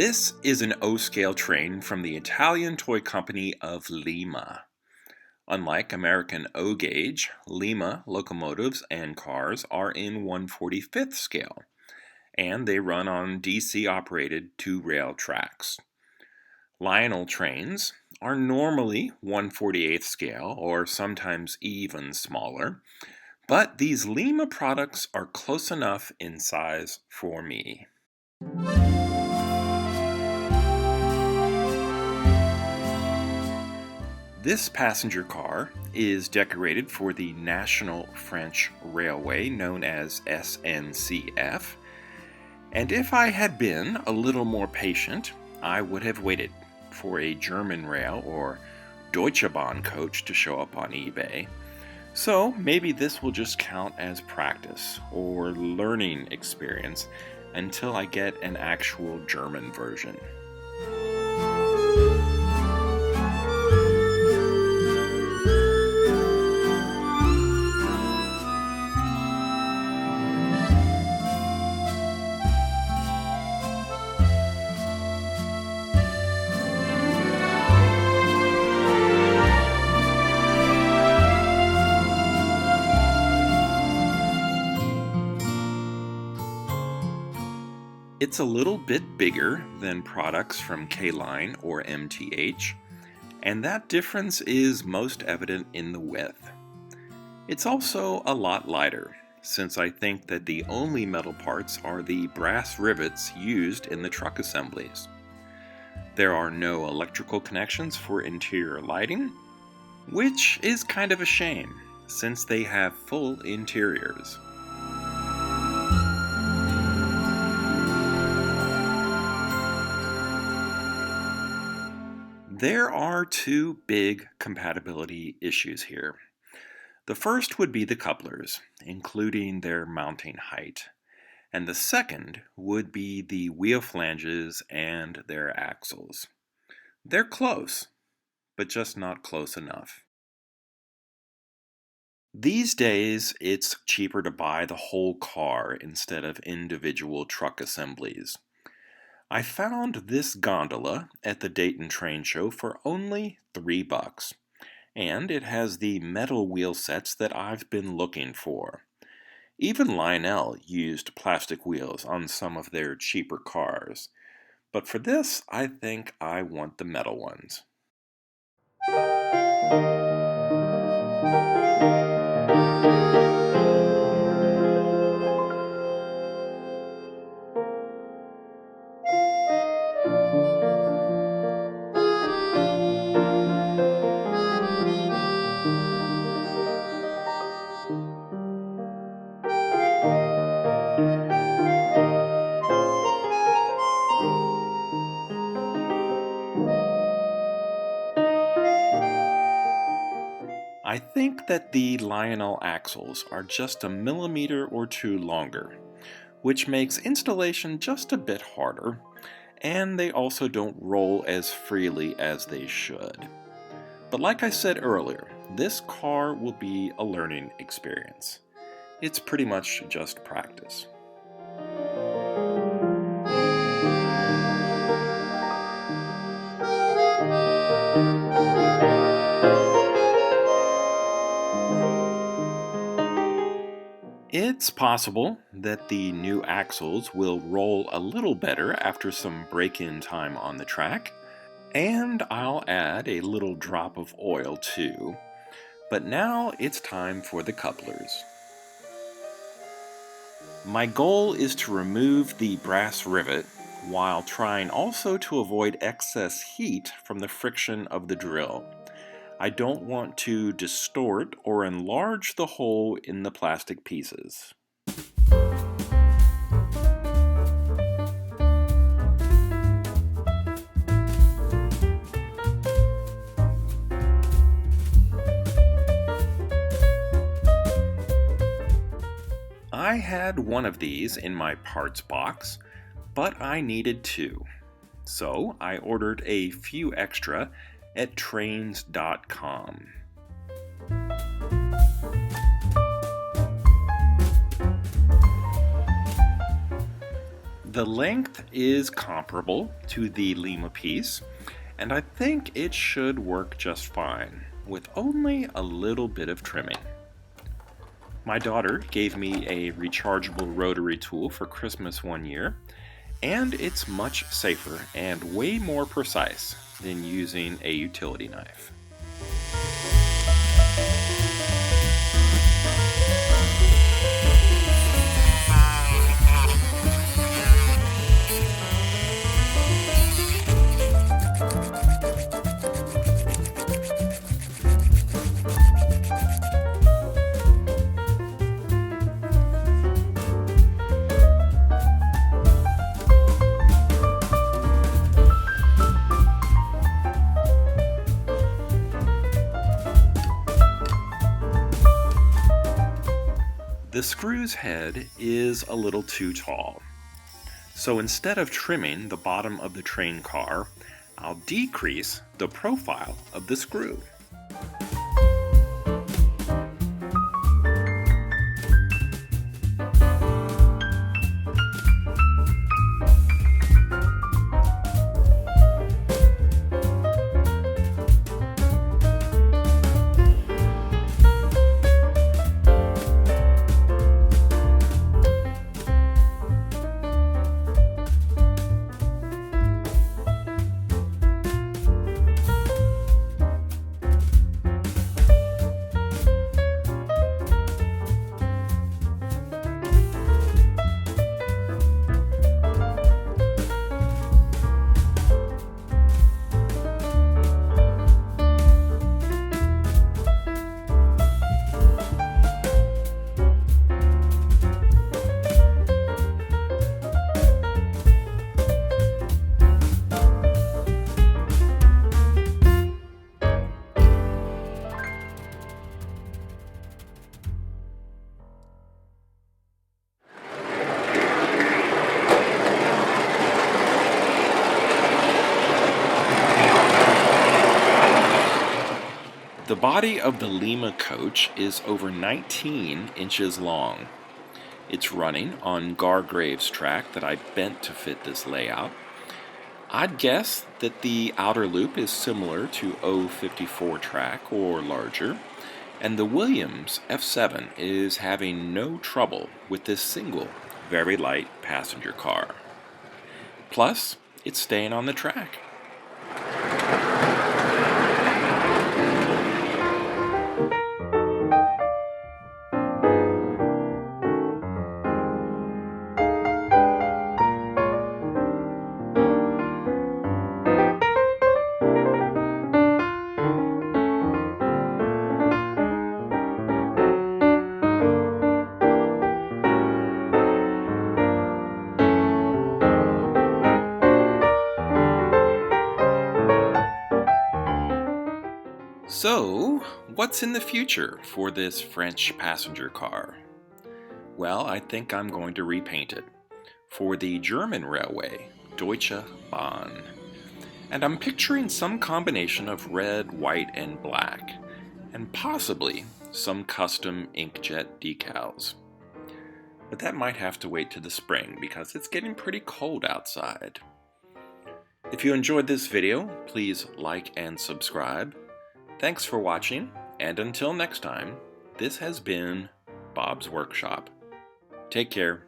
This is an O-scale train from the Italian toy company of Lima. Unlike American O-gauge, Lima locomotives and cars are in 1/45th scale, and they run on DC-operated two-rail tracks. Lionel trains are normally 1/48th scale, or sometimes even smaller, but these Lima products are close enough in size for me. This passenger car is decorated for the National French Railway, known as SNCF, and if I had been a little more patient, I would have waited for a German rail or Deutsche Bahn coach to show up on eBay. So maybe this will just count as practice or learning experience until I get an actual German version. It's a little bit bigger than products from K-Line or MTH, and that difference is most evident in the width. It's also a lot lighter, since I think that the only metal parts are the brass rivets used in the truck assemblies. There are no electrical connections for interior lighting, which is kind of a shame, since they have full interiors. There are two big compatibility issues here. The first would be the couplers, including their mounting height, and the second would be the wheel flanges and their axles. They're close, but just not close enough. These days, it's cheaper to buy the whole car instead of individual truck assemblies. I found this gondola at the Dayton Train Show for only $3, and it has the metal wheel sets that I've been looking for. Even Lionel used plastic wheels on some of their cheaper cars, but for this, I think I want the metal ones. I think that the Lionel axles are just a millimeter or two longer, which makes installation just a bit harder, and they also don't roll as freely as they should. But like I said earlier, this car will be a learning experience. It's pretty much just practice. It's possible that the new axles will roll a little better after some break-in time on the track, and I'll add a little drop of oil too. But now it's time for the couplers. My goal is to remove the brass rivet while trying also to avoid excess heat from the friction of the drill. I don't want to distort or enlarge the hole in the plastic pieces. I had one of these in my parts box, but I needed two. So I ordered a few extra at trains.com. The length is comparable to the Lima piece, and I think it should work just fine, with only a little bit of trimming. My daughter gave me a rechargeable rotary tool for Christmas one year, and it's much safer and way more precise than using a utility knife. The screw's head is a little too tall, so instead of trimming the bottom of the train car, I'll decrease the profile of the screw. The body of the Lima coach is over 19 inches long. It's running on Gargrave's track that I bent to fit this layout. I'd guess that the outer loop is similar to 054 track or larger, and the Williams F7 is having no trouble with this single, very light passenger car. Plus, it's staying on the track. So, what's in the future for this French passenger car? Well, I think I'm going to repaint it for the German railway, Deutsche Bahn. And I'm picturing some combination of red, white, and black, and possibly some custom inkjet decals. But that might have to wait to the spring because it's getting pretty cold outside. If you enjoyed this video, please like and subscribe. Thanks for watching, and until next time, this has been Bob's Workshop. Take care.